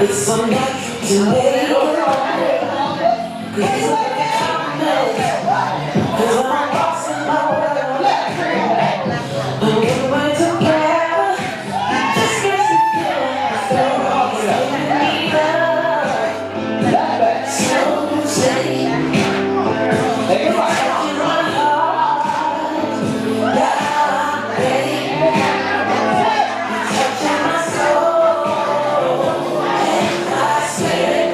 It's so natural to me. Cause I'm crossing my world. I'm going together. Just makes me feel like so steady. Touching my heart. Yeah, I'm ready. Touching my soul. And I swear it.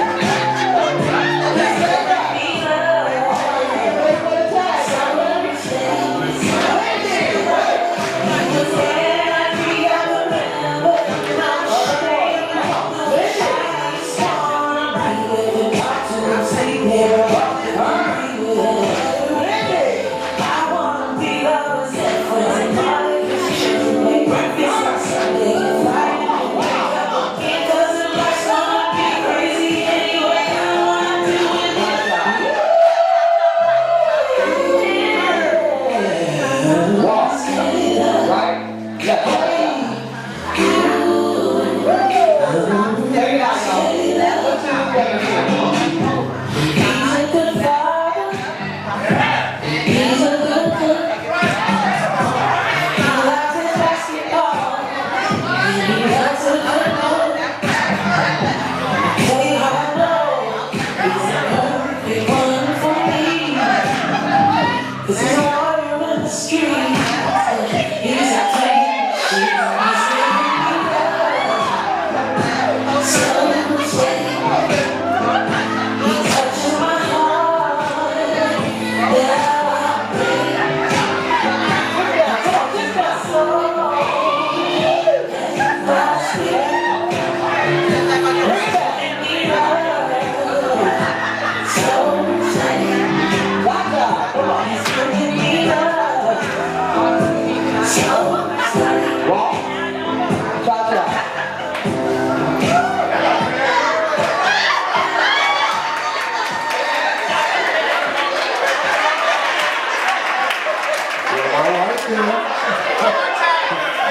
This is water in the street. He's a tank. So steady. He touches my heart. Yeah, I'm ready. Touches my soul. My spirit. Letting me love. So steady. He's bringing me love. So steady. I like it.